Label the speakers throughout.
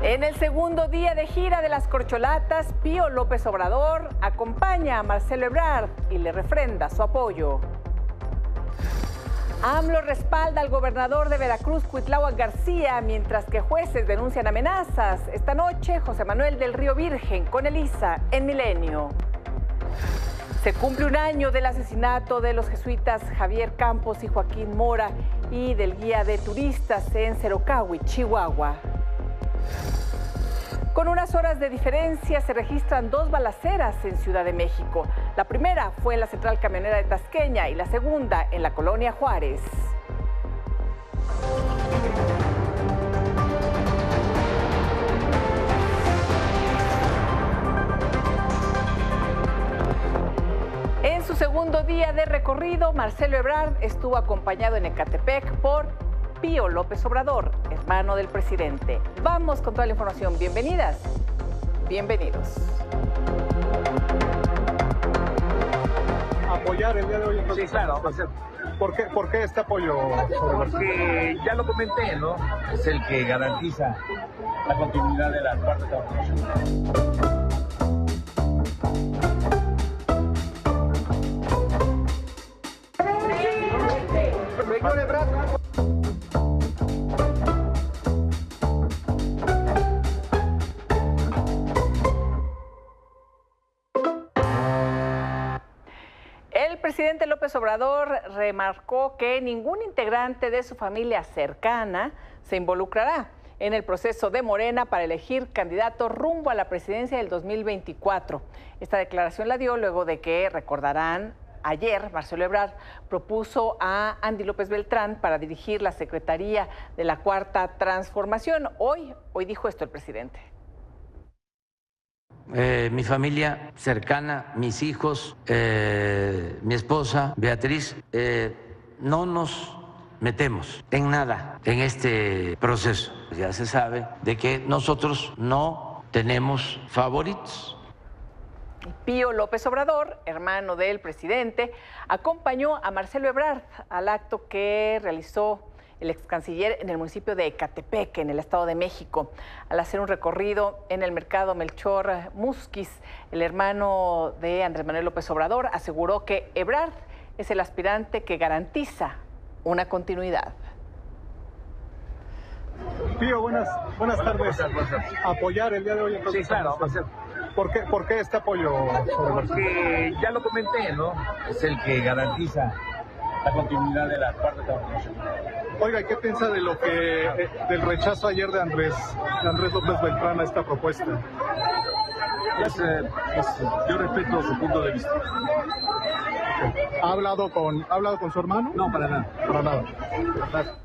Speaker 1: En el segundo día de gira de las corcholatas, Pío López Obrador acompaña a Marcelo Ebrard y le refrenda su apoyo. AMLO respalda al gobernador de Veracruz, Cuitláhuac García, mientras que jueces denuncian amenazas. Esta noche, José Manuel del Río Virgen con Elisa en Milenio. Se cumple un año del asesinato de los jesuitas Javier Campos y Joaquín Mora y del guía de turistas en Cerocahui, Chihuahua. Con unas horas de diferencia se registran 2 balaceras en Ciudad de México. La primera fue en la central camionera de Tasqueña y la segunda en la colonia Juárez. En su segundo día de recorrido, Marcelo Ebrard estuvo acompañado en Ecatepec por Pío López Obrador, hermano del presidente. Vamos con toda la información. Bienvenidas, bienvenidos.
Speaker 2: Apoyar el día de hoy.
Speaker 3: Sí, claro.
Speaker 2: ¿Por qué este apoyo?
Speaker 3: Porque ya lo comenté, ¿no? Es el que garantiza la continuidad de la cuarta transformación.
Speaker 1: El presidente López Obrador remarcó que ningún integrante de su familia cercana se involucrará en el proceso de Morena para elegir candidato rumbo a la presidencia del 2024. Esta declaración la dio luego de que, recordarán, ayer Marcelo Ebrard propuso a Andy López Beltrán para dirigir la Secretaría de la Cuarta Transformación. Hoy dijo esto el presidente.
Speaker 4: Mi familia cercana, mis hijos, mi esposa Beatriz, no nos metemos en nada en este proceso. Ya se sabe de que nosotros no tenemos favoritos.
Speaker 1: Pío López Obrador, hermano del presidente, acompañó a Marcelo Ebrard al acto que realizó el ex canciller en el municipio de Ecatepec, en el Estado de México. Al hacer un recorrido en el mercado Melchor Musquiz, el hermano de Andrés Manuel López Obrador aseguró que Ebrard es el aspirante que garantiza una continuidad.
Speaker 2: Pío, buenas tardes. Apoyar el día de hoy.
Speaker 3: Sí, claro.
Speaker 2: ¿Por qué este apoyo?
Speaker 3: Porque ya lo comenté, ¿no? Es el que garantiza la continuidad de la cuarta transformación.
Speaker 2: Oiga, ¿qué piensa de lo que del rechazo ayer de Andrés López Beltrán a esta propuesta?
Speaker 3: Yo respeto su punto de vista.
Speaker 2: ¿Ha hablado con su hermano?
Speaker 3: No, para nada.
Speaker 2: Para nada.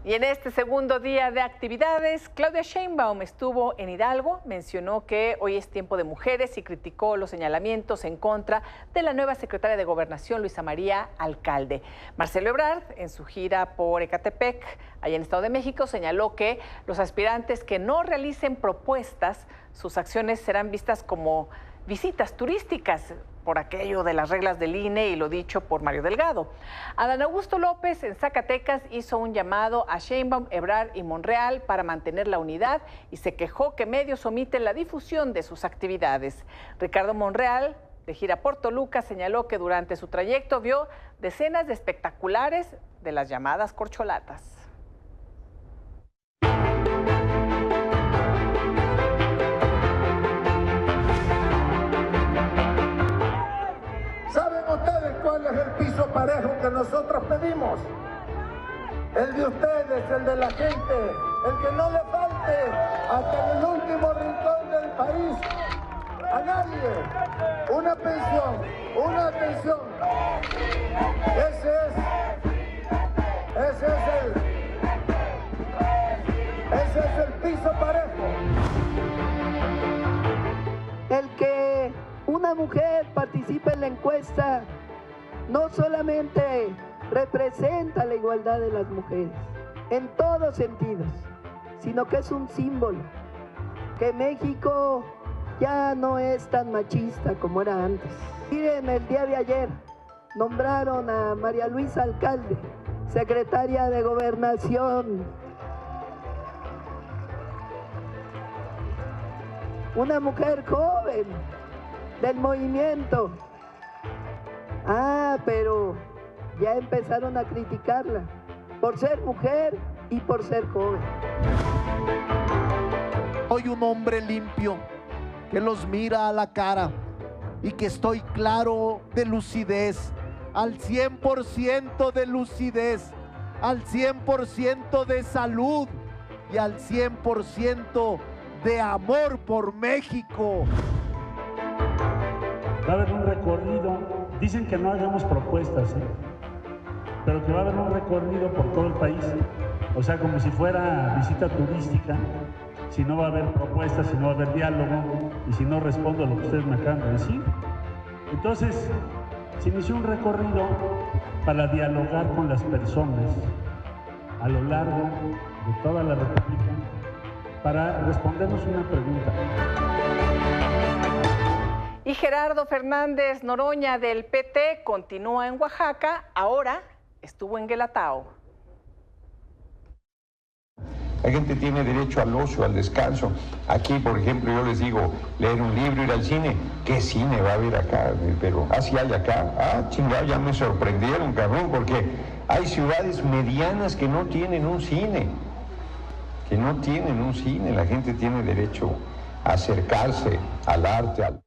Speaker 1: Y en este segundo día de actividades, Claudia Sheinbaum estuvo en Hidalgo, mencionó que hoy es tiempo de mujeres y criticó los señalamientos en contra de la nueva secretaria de Gobernación, Luisa María Alcalde. Marcelo Ebrard, en su gira por Ecatepec, allá en Estado de México, señaló que los aspirantes que no realicen propuestas, sus acciones serán vistas como visitas turísticas por aquello de las reglas del INE y lo dicho por Mario Delgado. Adán Augusto López en Zacatecas hizo un llamado a Sheinbaum, Ebrard y Monreal para mantener la unidad y se quejó que medios omiten la difusión de sus actividades. Ricardo Monreal, de gira por Toluca, señaló que durante su trayecto vio decenas de espectaculares de las llamadas corcholatas.
Speaker 5: ¿Saben ustedes cuál es el piso parejo que nosotros pedimos? El de ustedes, el de la gente, el que no le falte hasta el último rincón del país a nadie una pensión, una atención. Ese es el piso parejo.
Speaker 6: El que una mujer participe en la encuesta no solamente representa la igualdad de las mujeres en todos sentidos, sino que es un símbolo que México ya no es tan machista como era antes. Miren, el día de ayer nombraron a María Luisa Alcalde, secretaria de Gobernación. una mujer joven del movimiento. Ah, pero ya empezaron a criticarla por ser mujer y por ser joven.
Speaker 7: Soy un hombre limpio que los mira a la cara y que estoy claro de lucidez, al 100% de lucidez, al 100% de salud y al 100% de amor por México.
Speaker 8: Va a haber un recorrido, dicen que no hagamos propuestas, pero que va a haber un recorrido por todo el país, o sea, como si fuera visita turística, si no va a haber propuestas, si no va a haber diálogo, y si no respondo a lo que ustedes me acaban de decir. Entonces, se inició un recorrido para dialogar con las personas a lo largo de toda la República, para respondernos una pregunta.
Speaker 1: Y Gerardo Fernández Noroña del PT continúa en Oaxaca, ahora estuvo en Guelatao.
Speaker 9: La gente tiene derecho al ocio, al descanso. Aquí, por ejemplo, yo les digo, leer un libro, ir al cine. ¿Qué cine va a haber acá? Pero así hay acá. Ah, chingado, ya me sorprendieron, cabrón, porque hay ciudades medianas que no tienen un cine. Que no tienen un cine. La gente tiene derecho a acercarse al arte, al...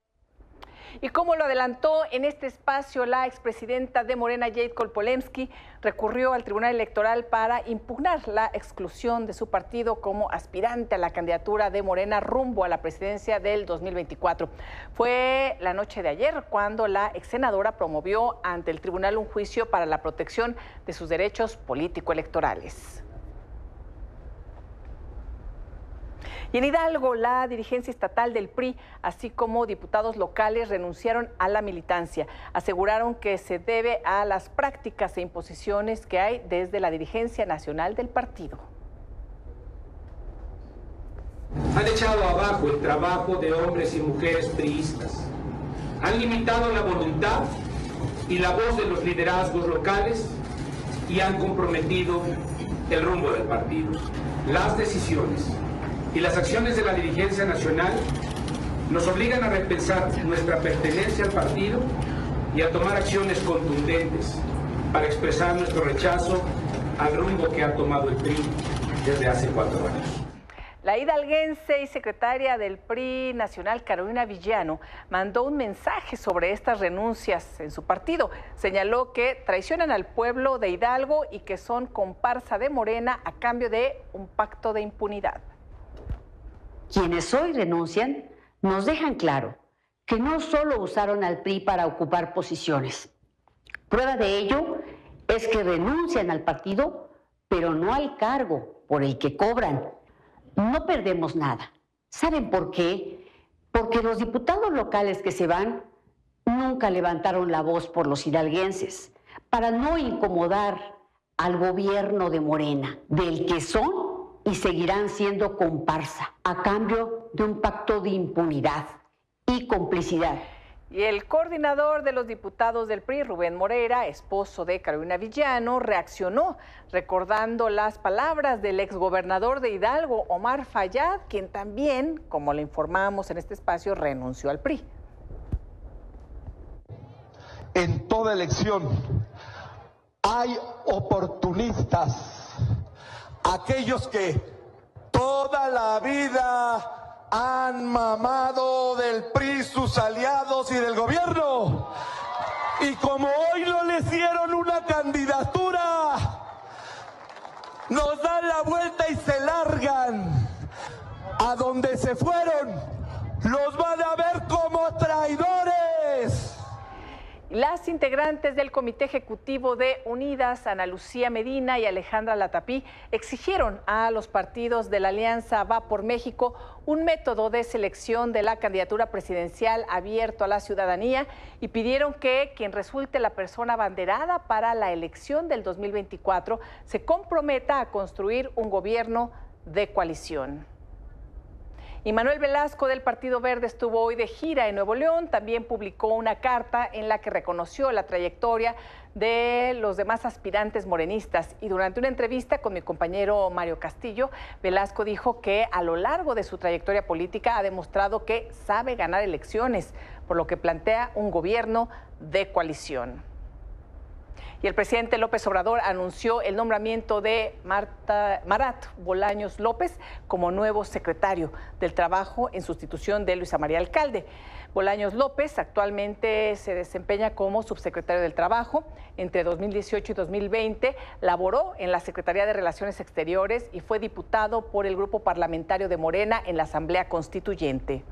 Speaker 1: Y como lo adelantó en este espacio la expresidenta de Morena, Jade Kolpolemsky, recurrió al Tribunal Electoral para impugnar la exclusión de su partido como aspirante a la candidatura de Morena rumbo a la presidencia del 2024. Fue la noche de ayer cuando la exsenadora promovió ante el tribunal un juicio para la protección de sus derechos político-electorales. Y en Hidalgo, la dirigencia estatal del PRI, así como diputados locales, renunciaron a la militancia. Aseguraron que se debe a las prácticas e imposiciones que hay desde la dirigencia nacional del partido.
Speaker 10: Han echado abajo el trabajo de hombres y mujeres priistas. Han limitado la voluntad y la voz de los liderazgos locales y han comprometido el rumbo del partido. Las decisiones y las acciones de la dirigencia nacional nos obligan a repensar nuestra pertenencia al partido y a tomar acciones contundentes para expresar nuestro rechazo al rumbo que ha tomado el PRI desde hace 4 años.
Speaker 1: La hidalguense y secretaria del PRI nacional, Carolina Villano, mandó un mensaje sobre estas renuncias en su partido. Señaló que traicionan al pueblo de Hidalgo y que son comparsa de Morena a cambio de un pacto de impunidad.
Speaker 11: Quienes hoy renuncian nos dejan claro que no solo usaron al PRI para ocupar posiciones. Prueba de ello es que renuncian al partido, pero no al cargo por el que cobran. No perdemos nada. ¿Saben por qué? Porque los diputados locales que se van nunca levantaron la voz por los hidalguenses para no incomodar al gobierno de Morena, del que son y seguirán siendo comparsa, a cambio de un pacto de impunidad y complicidad.
Speaker 1: Y el coordinador de los diputados del PRI, Rubén Moreira, esposo de Carolina Villano, reaccionó recordando las palabras del exgobernador de Hidalgo, Omar Fayad, quien también, como le informamos en este espacio, renunció al PRI.
Speaker 12: En toda elección hay oportunistas, aquellos que toda la vida han mamado del PRI, sus aliados y del gobierno. Y como hoy no les dieron una candidatura, nos dan la vuelta y se largan. A donde se fueron, los van a ver como traidores.
Speaker 1: Las integrantes del Comité Ejecutivo de Unidas, Ana Lucía Medina y Alejandra Latapí, exigieron a los partidos de la Alianza Va por México un método de selección de la candidatura presidencial abierto a la ciudadanía y pidieron que quien resulte la persona abanderada para la elección del 2024 se comprometa a construir un gobierno de coalición. Y Manuel Velasco del Partido Verde estuvo hoy de gira en Nuevo León. También publicó una carta en la que reconoció la trayectoria de los demás aspirantes morenistas. Y durante una entrevista con mi compañero Mario Castillo, Velasco dijo que a lo largo de su trayectoria política ha demostrado que sabe ganar elecciones, por lo que plantea un gobierno de coalición. Y el presidente López Obrador anunció el nombramiento de Marat Bolaños López como nuevo secretario del Trabajo en sustitución de Luisa María Alcalde. Bolaños López actualmente se desempeña como subsecretario del Trabajo. Entre 2018 y 2020 laboró en la Secretaría de Relaciones Exteriores y fue diputado por el Grupo Parlamentario de Morena en la Asamblea Constituyente.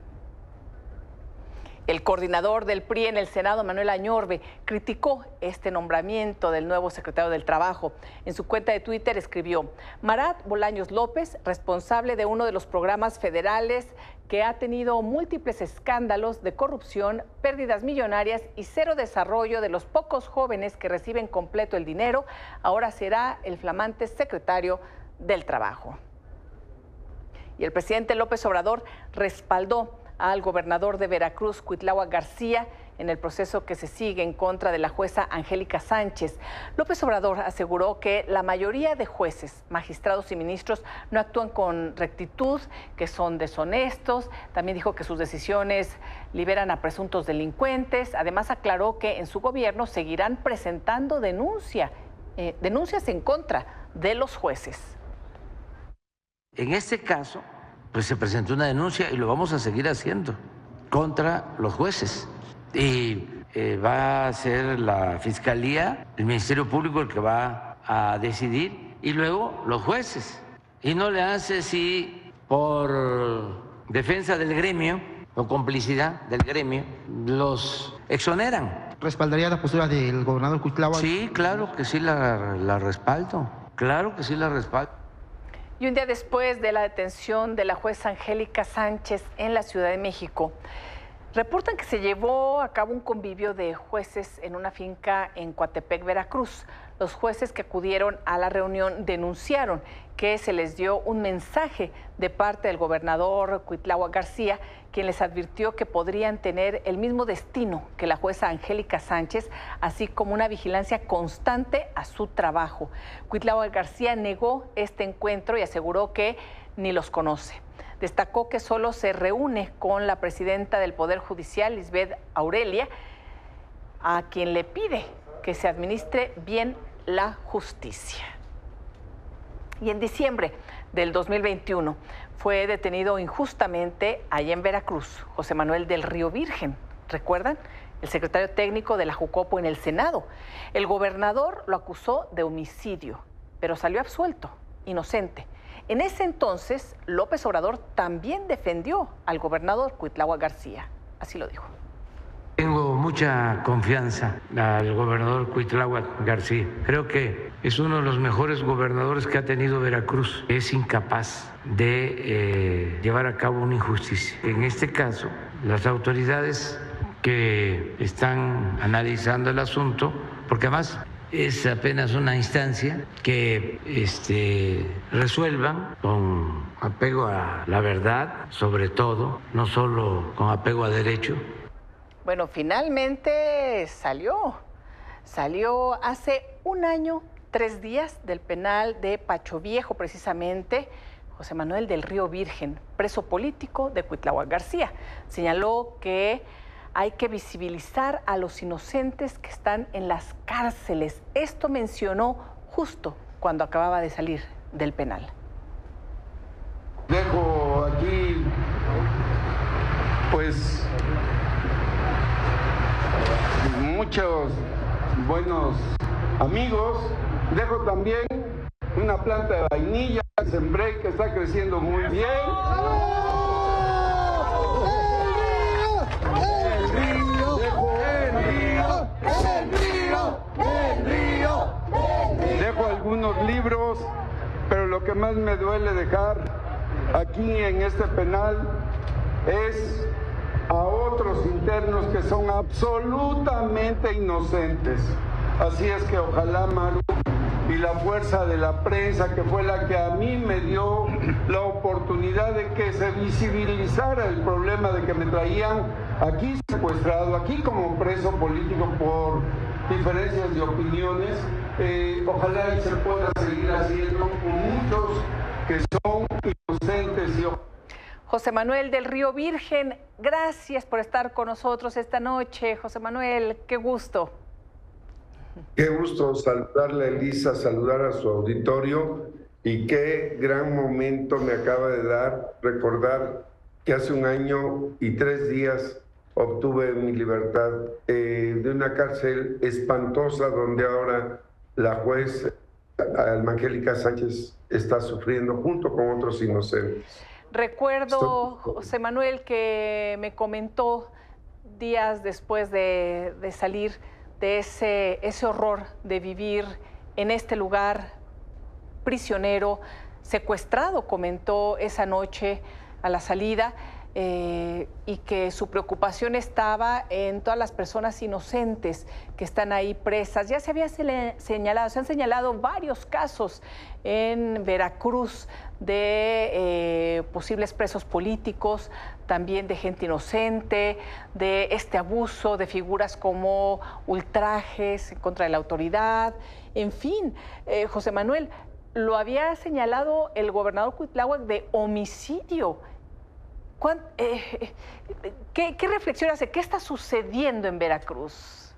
Speaker 1: El coordinador del PRI en el Senado, Manuel Añorbe, criticó este nombramiento del nuevo secretario del Trabajo. En su cuenta de Twitter escribió: Marat Bolaños López, responsable de uno de los programas federales que ha tenido múltiples escándalos de corrupción, pérdidas millonarias y cero desarrollo de los pocos jóvenes que reciben completo el dinero, ahora será el flamante secretario del Trabajo. Y el presidente López Obrador respaldó al gobernador de Veracruz, Cuitláhuac García, en el proceso que se sigue en contra de la jueza Angélica Sánchez. López Obrador aseguró que la mayoría de jueces, magistrados y ministros no actúan con rectitud, que son deshonestos. También dijo que sus decisiones liberan a presuntos delincuentes. Además aclaró que en su gobierno seguirán presentando denuncias en contra de los jueces.
Speaker 4: En este caso, pues se presentó una denuncia y lo vamos a seguir haciendo contra los jueces. Y va a ser la Fiscalía, el Ministerio Público el que va a decidir, y luego los jueces. Y no le hace si por defensa del gremio o complicidad del gremio los exoneran.
Speaker 13: ¿Respaldaría la postura del gobernador Cuitláhuac?
Speaker 4: Sí, claro que sí la respaldo. Claro que sí la respaldo.
Speaker 1: Y un día después de la detención de la jueza Angélica Sánchez en la Ciudad de México, reportan que se llevó a cabo un convivio de jueces en una finca en Coatepec, Veracruz. Los jueces que acudieron a la reunión denunciaron que se les dio un mensaje de parte del gobernador Cuitláhuac García, quien les advirtió que podrían tener el mismo destino que la jueza Angélica Sánchez, así como una vigilancia constante a su trabajo. Cuitláhuac García negó este encuentro y aseguró que ni los conoce. Destacó que solo se reúne con la presidenta del Poder Judicial, Lisbeth Aurelia, a quien le pide que se administre bien la justicia. Y en diciembre del 2021 fue detenido injustamente allá en Veracruz José Manuel del Río Virgen. ¿Recuerdan? El secretario técnico de la Jucopo en el Senado. El gobernador lo acusó de homicidio, pero salió absuelto, inocente. En ese entonces, López Obrador también defendió al gobernador Cuitláhuac García. Así lo dijo.
Speaker 4: Tengo mucha confianza al gobernador Cuitláhuac García. Creo que es uno de los mejores gobernadores que ha tenido Veracruz. Es incapaz de llevar a cabo una injusticia. En este caso, las autoridades que están analizando el asunto, porque además es apenas una instancia que resuelvan con apego a la verdad, sobre todo, no solo con apego a derecho.
Speaker 1: Bueno, finalmente salió hace un año, 3 días del penal de Pacho Viejo, precisamente, José Manuel del Río Virgen, preso político de Cuitláhuac García. Señaló que hay que visibilizar a los inocentes que están en las cárceles. Esto mencionó justo cuando acababa de salir del penal.
Speaker 12: Dejo aquí, pues, muchos buenos amigos. Dejo también una planta de vainilla que sembré, que está creciendo muy bien. Dejo algunos libros, pero lo que más me duele dejar aquí en este penal es a otros internos que son absolutamente inocentes. Así es que ojalá, Maru, y la fuerza de la prensa, que fue la que a mí me dio la oportunidad de que se visibilizara el problema de que me traían aquí secuestrado, aquí como preso político por diferencias de opiniones. Ojalá y se pueda seguir haciendo con muchos que son inocentes.
Speaker 1: José Manuel del Río Virgen, gracias por estar con nosotros esta noche. José Manuel, qué gusto.
Speaker 12: Qué gusto saludarle, Elisa, saludar a su auditorio, y qué gran momento me acaba de dar recordar que hace 1 año y 3 días obtuve mi libertad de una cárcel espantosa donde ahora la juez Almangélica Sánchez está sufriendo junto con otros inocentes.
Speaker 1: Recuerdo, José Manuel, que me comentó días después de salir de ese horror de vivir en este lugar prisionero, secuestrado, comentó esa noche a la salida, y que su preocupación estaba en todas las personas inocentes que están ahí presas. Ya se han señalado varios casos en Veracruz de posibles presos políticos, también de gente inocente, de este abuso de figuras como ultrajes en contra de la autoridad. En fin, José Manuel, lo había señalado el gobernador Cuitláhuac de homicidio. ¿Qué reflexión hace? ¿Qué está sucediendo en Veracruz?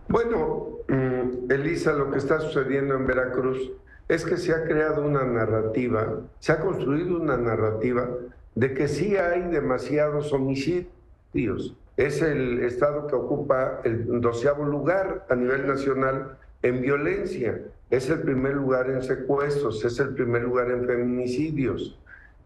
Speaker 12: Bueno, Elisa, lo que está sucediendo en Veracruz es que se ha creado una narrativa, se ha construido una narrativa de que sí hay demasiados homicidios. Es el estado que ocupa el 12º lugar a nivel nacional en violencia, es el primer lugar en secuestros, es el primer lugar en feminicidios.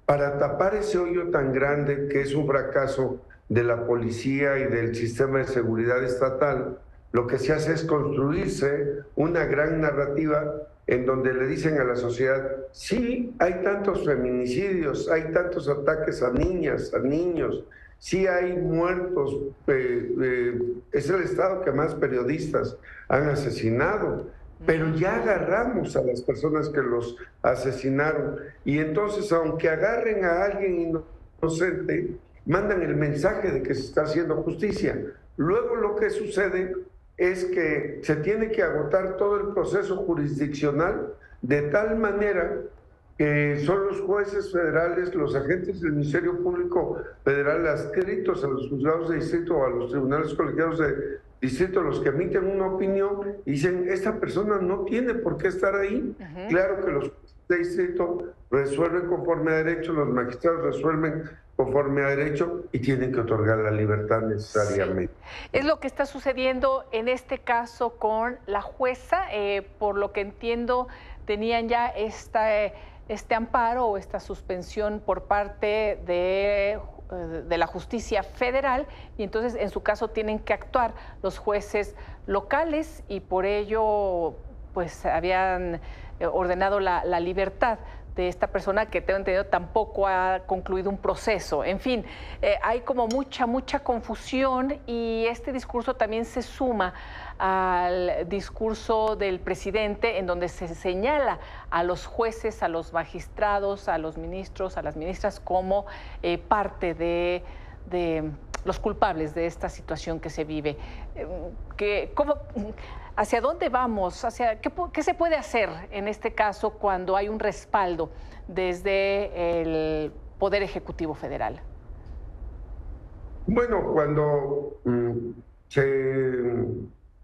Speaker 12: Para tapar ese hoyo tan grande que es un fracaso de la policía y del sistema de seguridad estatal, lo que se hace es construirse una gran narrativa en donde le dicen a la sociedad: sí, hay tantos feminicidios, hay tantos ataques a niñas, a niños, sí hay muertos, es el estado que más periodistas han asesinado, pero ya agarramos a las personas que los asesinaron, y entonces, aunque agarren a alguien inocente, mandan el mensaje de que se está haciendo justicia. Luego lo que sucede es que se tiene que agotar todo el proceso jurisdiccional de tal manera que son los jueces federales, los agentes del Ministerio Público Federal adscritos a los juzgados de distrito o a los tribunales colegiados de distrito los que emiten una opinión y dicen: esta persona no tiene por qué estar ahí. Claro que los jueces de distrito resuelven conforme a derecho, los magistrados resuelven conforme a derecho y tienen que otorgar la libertad necesariamente.
Speaker 1: Sí. Es lo que está sucediendo en este caso con la jueza. Por lo que entiendo, tenían ya este amparo o esta suspensión por parte de la justicia federal, y entonces en su caso tienen que actuar los jueces locales, y por ello pues habían ordenado la libertad de esta persona, que tengo entendido tampoco ha concluido un proceso. En fin, hay como mucha confusión, y este discurso también se suma al discurso del presidente, en donde se señala a los jueces, a los magistrados, a los ministros, a las ministras como parte de los culpables de esta situación que se vive. ¿Hacia dónde vamos? ¿Qué se puede hacer en este caso cuando hay un respaldo desde el Poder Ejecutivo Federal?
Speaker 12: Bueno, cuando se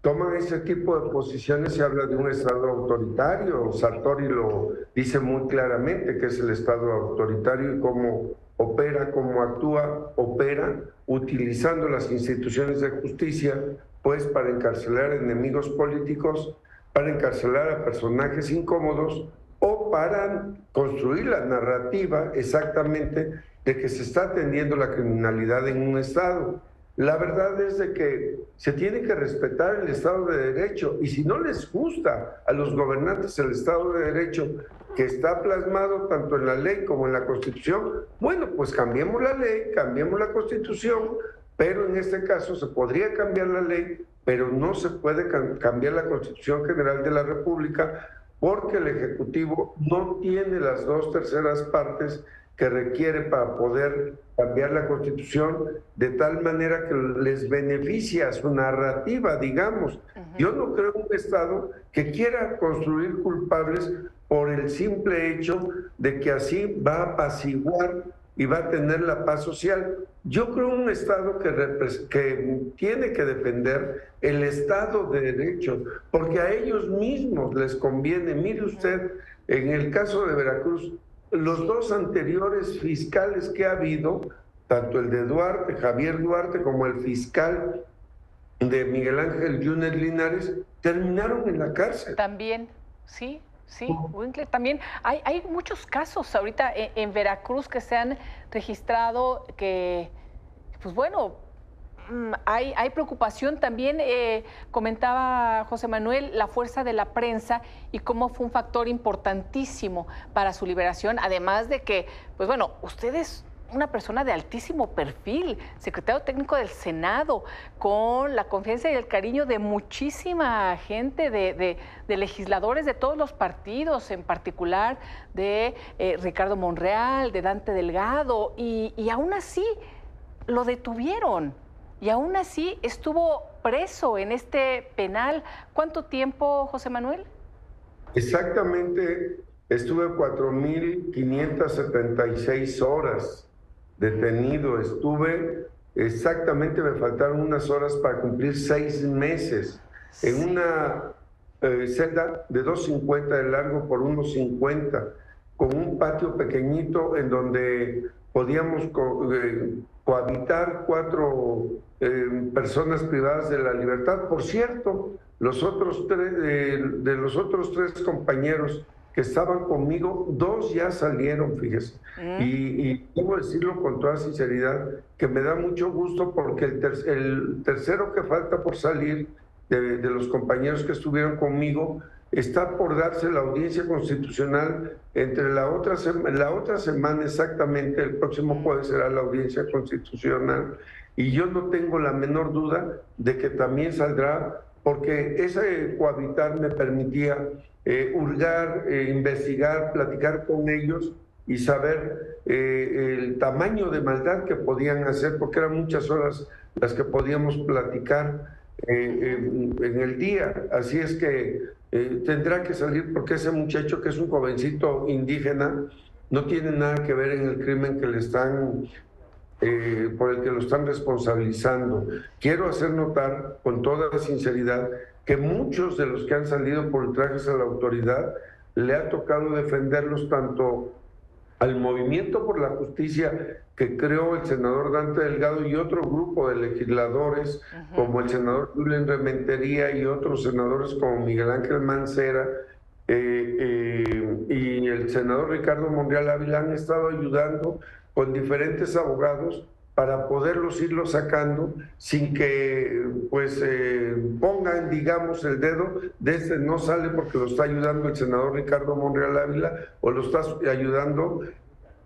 Speaker 12: toman ese tipo de posiciones se habla de un Estado autoritario. Sartori lo dice muy claramente, que es el Estado autoritario, y cómo opera, cómo actúa, opera utilizando las instituciones de justicia pues para encarcelar enemigos políticos, para encarcelar a personajes incómodos, o para construir la narrativa exactamente de que se está atendiendo la criminalidad en un estado. La verdad es de que se tiene que respetar el Estado de Derecho, y si no les gusta a los gobernantes el Estado de Derecho, que está plasmado tanto en la ley como en la Constitución, bueno, pues cambiemos la ley, cambiemos la Constitución, pero en este caso se podría cambiar la ley pero no se puede cambiar la Constitución General de la República porque el Ejecutivo no tiene las 2/3 partes que requiere para poder cambiar la Constitución de tal manera que les beneficia a su narrativa, digamos. Yo no creo un Estado que quiera construir culpables por el simple hecho de que así va a apaciguar y va a tener la paz social. Yo creo un Estado que tiene que defender el Estado de Derecho, porque a ellos mismos les conviene. Mire usted, en el caso de Veracruz, los dos anteriores fiscales que ha habido, tanto el de Duarte, Javier Duarte, como el fiscal de Miguel Ángel Yunes Linares, terminaron en la cárcel.
Speaker 1: También, sí. Sí, Winkler, también hay muchos casos ahorita en Veracruz que se han registrado que, pues bueno, hay preocupación también. Comentaba José Manuel la fuerza de la prensa y cómo fue un factor importantísimo para su liberación, además de que, pues bueno, ustedes... una persona de altísimo perfil, secretario técnico del Senado, con la confianza y el cariño de muchísima gente, de legisladores de todos los partidos, en particular de Ricardo Monreal, de Dante Delgado, y aún así lo detuvieron, y aún así estuvo preso en este penal. ¿Cuánto tiempo, José Manuel?
Speaker 12: Exactamente, estuve 4.576 horas detenido, estuve exactamente, me faltaron unas horas para cumplir 6 meses en una celda de 2.50 de largo por 1.50, con un patio pequeñito en donde podíamos cohabitar 4 personas privadas de la libertad. Por cierto, los otros 3, de los otros 3 compañeros que estaban conmigo, 2 ya salieron, fíjese. Y debo decirlo con toda sinceridad, que me da mucho gusto porque el tercero que falta por salir de los compañeros que estuvieron conmigo, está por darse la audiencia constitucional entre la otra semana exactamente, el próximo jueves será la audiencia constitucional, y yo no tengo la menor duda de que también saldrá, porque ese cohabitar me permitía hurgar, investigar, platicar con ellos y saber el tamaño de maldad que podían hacer, porque eran muchas horas las que podíamos platicar en el día. Así es que tendrá que salir, porque ese muchacho, que es un jovencito indígena, no tiene nada que ver en el crimen que le están por el que lo están responsabilizando. Quiero hacer notar con toda sinceridad que muchos de los que han salido por ultrajes a la autoridad le ha tocado defenderlos tanto al Movimiento por la Justicia que creó el senador Dante Delgado y otro grupo de legisladores, como el senador Julián Rementería y otros senadores como Miguel Ángel Mancera y el senador Ricardo Monreal Ávila, han estado ayudando con diferentes abogados para poderlos irlos sacando sin que pues pongan, digamos, el dedo de este no sale porque lo está ayudando el senador Ricardo Monreal Ávila o lo está ayudando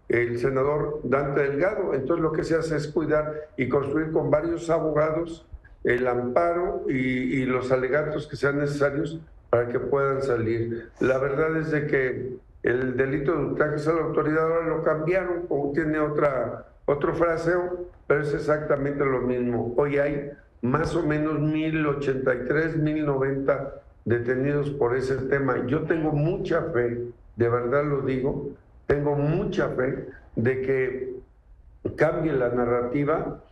Speaker 12: el senador Dante Delgado. Entonces lo que se hace es cuidar y construir con varios abogados el amparo y los alegatos que sean necesarios para que puedan salir. La verdad es de que el delito de ultrajes a la autoridad ahora lo cambiaron, como tiene otro fraseo, pero es exactamente lo mismo. Hoy hay más o menos 1.083, 1.090 detenidos por ese tema. Yo tengo mucha fe, de verdad lo digo, tengo mucha fe de que cambie la narrativa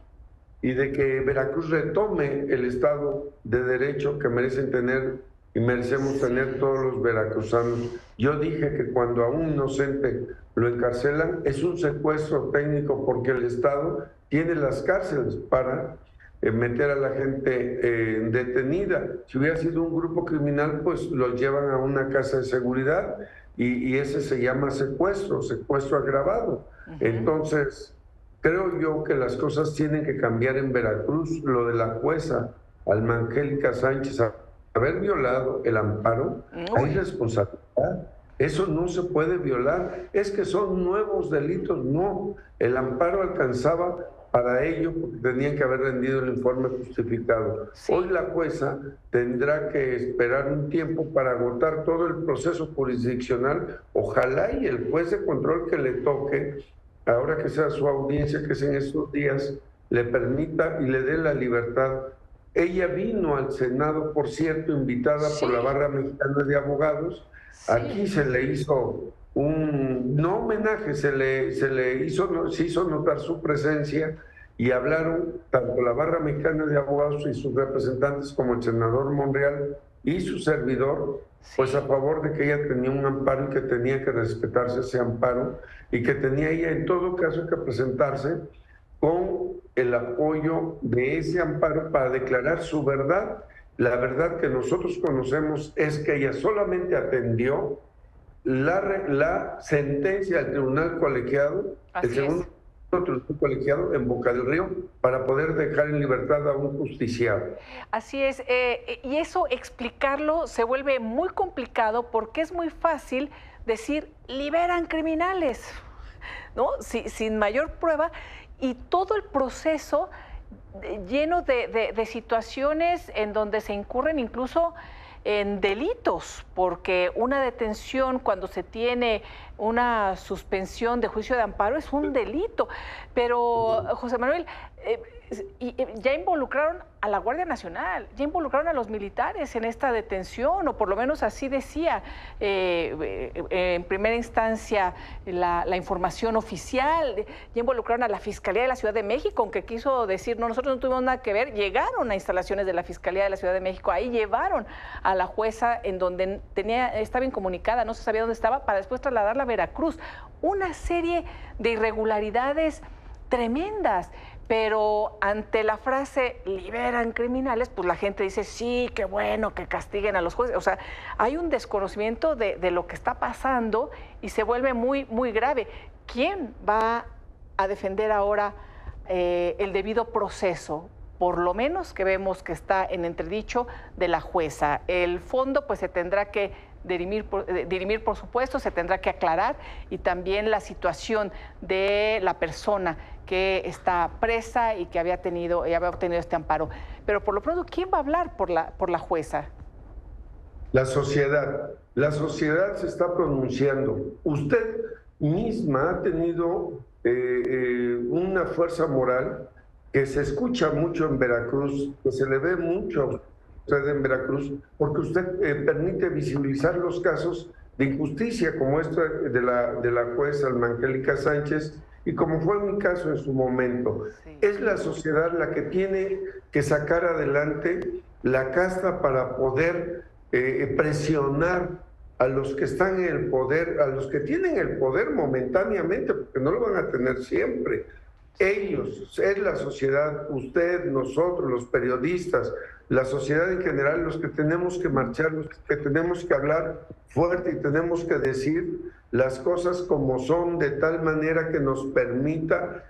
Speaker 12: y de que Veracruz retome el Estado de Derecho que merecen tener y merecemos tener todos los veracruzanos. Yo dije que cuando a un inocente lo encarcelan es un secuestro técnico, porque el Estado tiene las cárceles para meter a la gente detenida. Si hubiera sido un grupo criminal, pues los llevan a una casa de seguridad y ese se llama secuestro agravado. Entonces, creo yo que las cosas tienen que cambiar en Veracruz. Lo de la jueza Alma Angélica Sánchez, haber violado el amparo, hay responsabilidad. Eso no se puede violar. Es que son nuevos delitos. No, el amparo alcanzaba para ello porque tenían que haber rendido el informe justificado. Sí. Hoy la jueza tendrá que esperar un tiempo para agotar todo el proceso jurisdiccional. Ojalá y el juez de control que le toque, ahora que sea su audiencia, que es en estos días, le permita y le dé la libertad. Ella vino al Senado, por cierto, invitada por la Barra Mexicana de Abogados. Aquí se le hizo no homenaje, se hizo notar su presencia y hablaron tanto la Barra Mexicana de Abogados y sus representantes como el senador Monreal y su servidor, pues a favor de que ella tenía un amparo y que tenía que respetarse ese amparo y que tenía ella en todo caso que presentarse con el apoyo de ese amparo para declarar su verdad. La verdad que nosotros conocemos es que ella solamente atendió la sentencia del tribunal colegiado, el segundo tribunal colegiado en Boca del Río, para poder dejar en libertad a un justiciado.
Speaker 1: Así es, y eso explicarlo se vuelve muy complicado porque es muy fácil decir liberan criminales, ¿no? Sin mayor prueba, y todo el proceso lleno de situaciones en donde se incurren incluso en delitos, porque una detención cuando se tiene una suspensión de juicio de amparo es un delito. Pero, José Manuel, ya involucraron a la Guardia Nacional, ya involucraron a los militares en esta detención, o por lo menos así decía en primera instancia la información oficial. Ya involucraron a la Fiscalía de la Ciudad de México, aunque quiso decir, no, nosotros no tuvimos nada que ver. Llegaron a instalaciones de la Fiscalía de la Ciudad de México, ahí llevaron a la jueza en donde estaba incomunicada, no se sabía dónde estaba, para después trasladarla a Veracruz. Una serie de irregularidades tremendas. Pero ante la frase liberan criminales, pues la gente dice, sí, qué bueno que castiguen a los jueces. O sea, hay un desconocimiento de lo que está pasando y se vuelve muy, muy grave. ¿Quién va a defender ahora el debido proceso? Por lo menos que vemos que está en entredicho de la jueza. El fondo pues se tendrá que dirimir, por supuesto, se tendrá que aclarar, y también la situación de la persona que está presa y que había obtenido este amparo. Pero por lo pronto, ¿quién va a hablar por la jueza?
Speaker 12: La sociedad se está pronunciando. Usted misma ha tenido una fuerza moral que se escucha mucho en Veracruz, que se le ve mucho a usted en Veracruz, porque usted permite visibilizar los casos de injusticia como este de la jueza Alma-Angélica Sánchez, y como fue mi caso en su momento. Sí. Es la sociedad la que tiene que sacar adelante la casta para poder presionar a los que están en el poder, a los que tienen el poder momentáneamente, porque no lo van a tener siempre. Ellos, es la sociedad, usted, nosotros, los periodistas, la sociedad en general, los que tenemos que marchar, los que tenemos que hablar fuerte y tenemos que decir las cosas como son, de tal manera que nos permita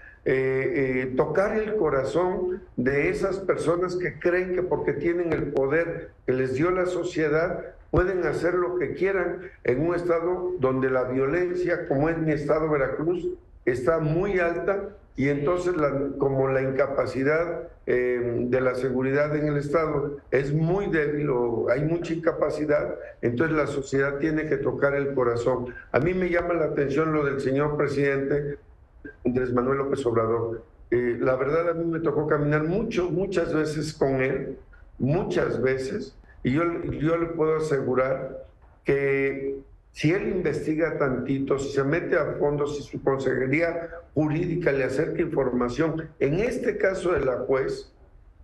Speaker 12: tocar el corazón de esas personas que creen que porque tienen el poder que les dio la sociedad, pueden hacer lo que quieran en un estado donde la violencia, como es mi estado Veracruz, está muy alta. Y entonces, como la incapacidad de la seguridad en el Estado es muy débil o hay mucha incapacidad, entonces la sociedad tiene que tocar el corazón. A mí me llama la atención lo del señor presidente Andrés Manuel López Obrador. La verdad, a mí me tocó caminar muchas veces con él, muchas veces, y yo le puedo asegurar que si él investiga tantito, si se mete a fondo, si su consejería jurídica le acerca información, en este caso de la juez,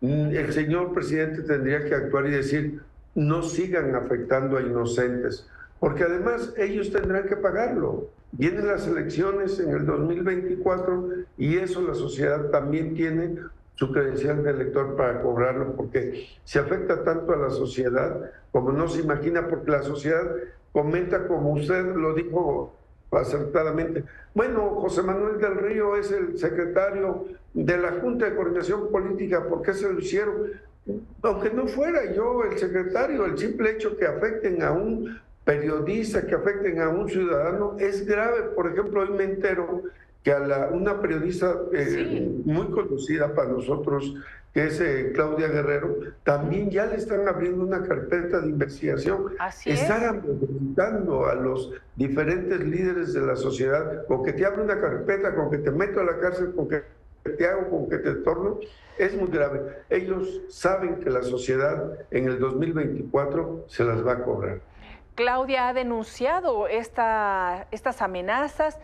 Speaker 12: el señor presidente tendría que actuar y decir, no sigan afectando a inocentes, porque además ellos tendrán que pagarlo. Vienen las elecciones en el 2024 y eso la sociedad también tiene su credencial de elector para cobrarlo, porque se afecta tanto a la sociedad como no se imagina, porque la sociedad comenta, como usted lo dijo acertadamente, bueno, José Manuel del Río es el secretario de la Junta de Coordinación Política, ¿por qué se lo hicieron? Aunque no fuera yo el secretario, el simple hecho que afecten a un periodistas que afecten a un ciudadano es grave. Por ejemplo, hoy me entero que a una periodista muy conocida para nosotros, que es Claudia Guerrero, también ya le están abriendo una carpeta de investigación. Están amedrentando a los diferentes líderes de la sociedad, con que te abre una carpeta, con que te meto a la cárcel, con que te hago, con que te torno, es muy grave. Ellos saben que la sociedad en el 2024 se las va a cobrar.
Speaker 1: Claudia ha denunciado estas amenazas.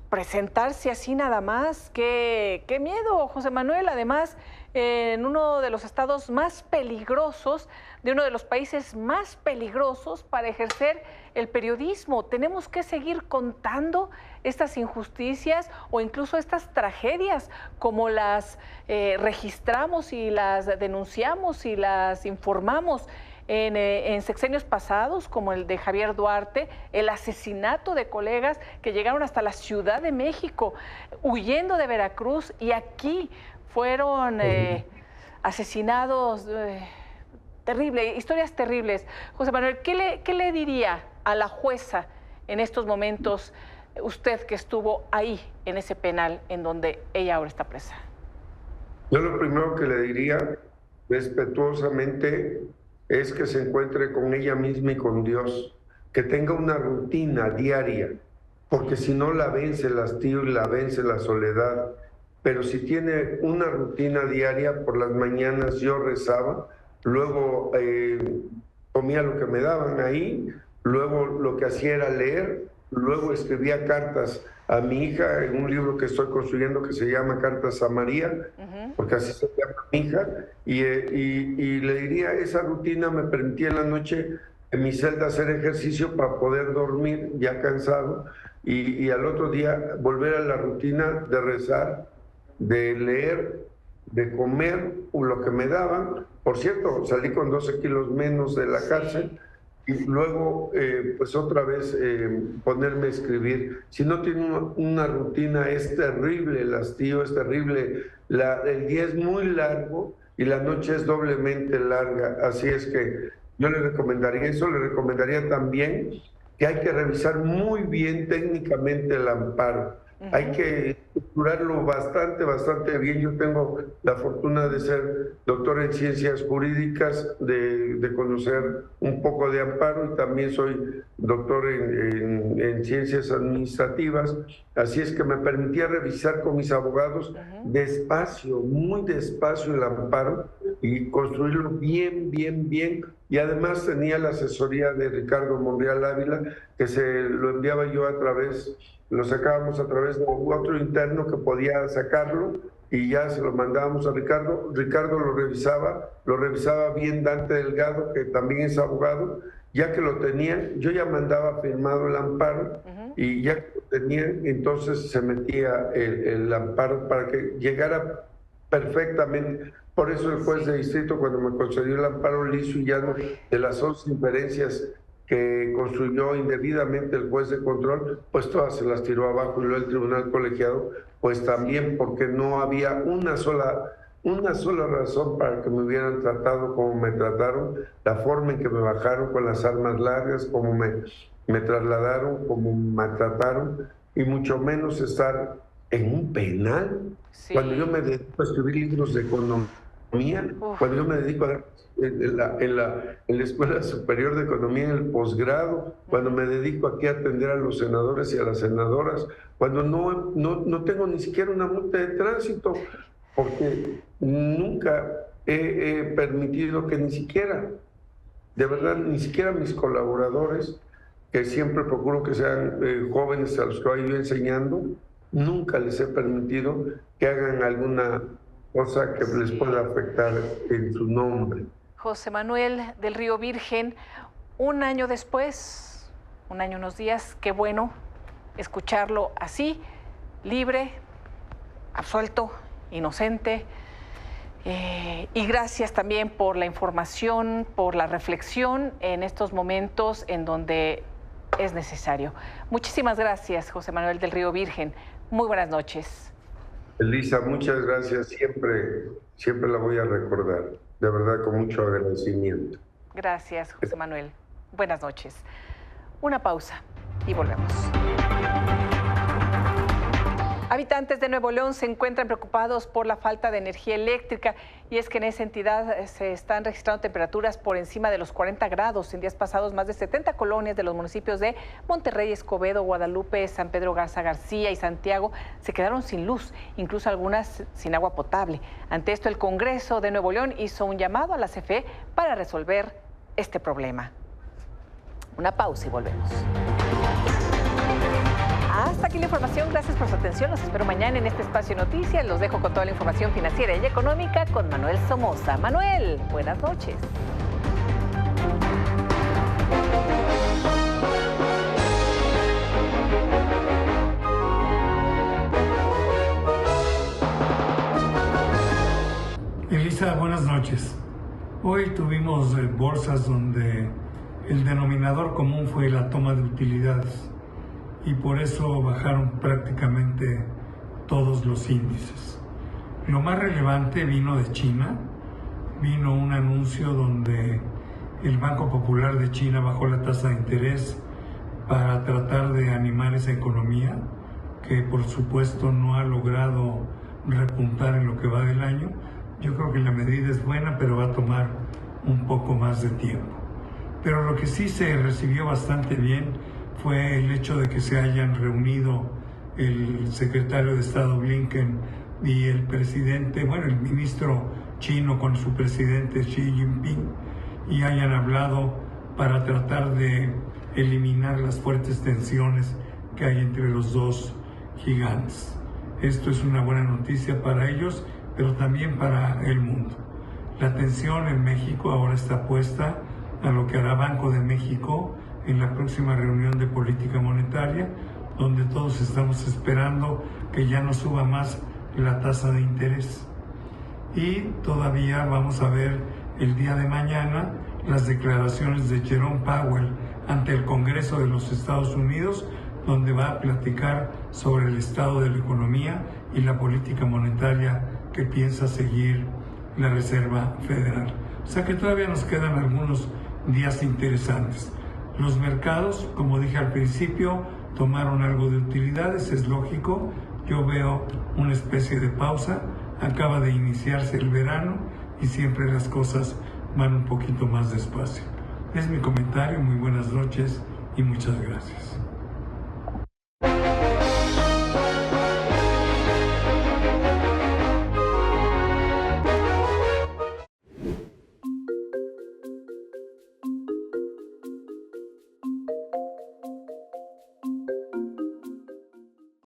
Speaker 1: Presentarse así nada más, qué miedo, José Manuel. Además, en uno de los estados más peligrosos, de uno de los países más peligrosos para ejercer el periodismo. Tenemos que seguir contando estas injusticias o incluso estas tragedias, como las registramos y las denunciamos y las informamos en sexenios pasados, como el de Javier Duarte, el asesinato de colegas que llegaron hasta la Ciudad de México, huyendo de Veracruz, y aquí fueron asesinados. Terrible, historias terribles. José Manuel, ¿qué le diría a la jueza en estos momentos, usted que estuvo ahí en ese penal en donde ella ahora está presa?
Speaker 12: Yo lo primero que le diría, respetuosamente, es que se encuentre con ella misma y con Dios, que tenga una rutina diaria, porque si no la vence el hastío y la vence la soledad. Pero si tiene una rutina diaria, por las mañanas yo rezaba, luego comía lo que me daban ahí, luego lo que hacía era leer, luego escribía cartas a mi hija en un libro que estoy construyendo que se llama Cartas a María, porque así se llama mi hija, y le diría, esa rutina me permitía en la noche en mi celda hacer ejercicio para poder dormir ya cansado, y al otro día volver a la rutina de rezar, de leer, de comer lo que me daban. Por cierto, salí con 12 kilos menos de la cárcel, y luego pues otra vez ponerme a escribir. Si no tiene una rutina, es terrible el hastío, es terrible. El día es muy largo y la noche es doblemente larga. Así es que yo le recomendaría eso. Le recomendaría también que hay que revisar muy bien técnicamente el amparo. Hay que estructurarlo bastante bien. Yo tengo la fortuna de ser doctor en ciencias jurídicas, de conocer un poco de amparo, y también soy doctor en ciencias administrativas. Así es que me permitía revisar con mis abogados despacio, muy despacio el amparo, y construirlo bien. Y además tenía la asesoría de Ricardo Monreal Ávila, que se lo enviaba yo a través, lo sacábamos a través de otro interno que podía sacarlo, y ya se lo mandábamos a Ricardo. Ricardo lo revisaba bien Dante Delgado, que también es abogado. Ya que lo tenía, yo ya mandaba firmado el amparo, y ya que lo tenía, entonces se metía el amparo para que llegara perfectamente. Por eso el juez de distrito, cuando me concedió el amparo liso y llano de las 11 inferencias que construyó indebidamente el juez de control, pues todas se las tiró abajo, y luego el tribunal colegiado, pues también, porque no había una sola razón para que me hubieran tratado como me trataron, la forma en que me bajaron con las armas largas, como me trasladaron, como me maltrataron, y mucho menos estar en un penal. Cuando yo me dedico a escribir libros de economía, cuando yo me dedico a en la Escuela Superior de Economía en el posgrado, cuando me dedico aquí a atender a los senadores y a las senadoras, cuando no tengo ni siquiera una multa de tránsito, porque nunca he permitido que ni siquiera, de verdad, ni siquiera mis colaboradores, que siempre procuro que sean jóvenes a los que voy enseñando, nunca les he permitido que hagan alguna cosa que les pueda afectar en su nombre.
Speaker 1: José Manuel del Río Virgen, un año después, un año, unos días, qué bueno escucharlo así, libre, absuelto, inocente. Y gracias también por la información, por la reflexión en estos momentos en donde es necesario. Muchísimas gracias, José Manuel del Río Virgen. Muy buenas noches.
Speaker 12: Elisa, muchas gracias. Siempre la voy a recordar. De verdad, con mucho agradecimiento.
Speaker 1: Gracias, José Manuel. Buenas noches. Una pausa y volvemos. Habitantes de Nuevo León se encuentran preocupados por la falta de energía eléctrica y es que en esa entidad se están registrando temperaturas por encima de los 40 grados. En días pasados, más de 70 colonias de los municipios de Monterrey, Escobedo, Guadalupe, San Pedro Garza García y Santiago se quedaron sin luz, incluso algunas sin agua potable. Ante esto, el Congreso de Nuevo León hizo un llamado a la CFE para resolver este problema. Una pausa y volvemos. Hasta aquí la información, gracias por su atención. Los espero mañana en este espacio de noticias. Los dejo con toda la información financiera y económica con Manuel Somoza. Manuel, buenas noches.
Speaker 14: Elisa, buenas noches. Hoy tuvimos bolsas donde el denominador común fue la toma de utilidades y por eso bajaron prácticamente todos los índices. Lo más relevante vino de China, vino un anuncio donde el Banco Popular de China bajó la tasa de interés para tratar de animar esa economía, que por supuesto no ha logrado repuntar en lo que va del año. Yo creo que la medida es buena, pero va a tomar un poco más de tiempo. Pero lo que sí se recibió bastante bien fue el hecho de que se hayan reunido el secretario de Estado Blinken y el presidente, bueno, el ministro chino con su presidente Xi Jinping, y hayan hablado para tratar de eliminar las fuertes tensiones que hay entre los dos gigantes. Esto es una buena noticia para ellos, pero también para el mundo. La atención en México ahora está puesta a lo que hará Banco de México en la próxima reunión de política monetaria, donde todos estamos esperando que ya no suba más la tasa de interés. Y todavía vamos a ver el día de mañana las declaraciones de Jerome Powell ante el Congreso de los Estados Unidos, donde va a platicar sobre el estado de la economía y la política monetaria que piensa seguir la Reserva Federal. O sea que todavía nos quedan algunos días interesantes. Los mercados, como dije al principio, tomaron algo de utilidades, es lógico. Yo veo una especie de pausa, acaba de iniciarse el verano y siempre las cosas van un poquito más despacio. Es mi comentario, muy buenas noches y muchas gracias.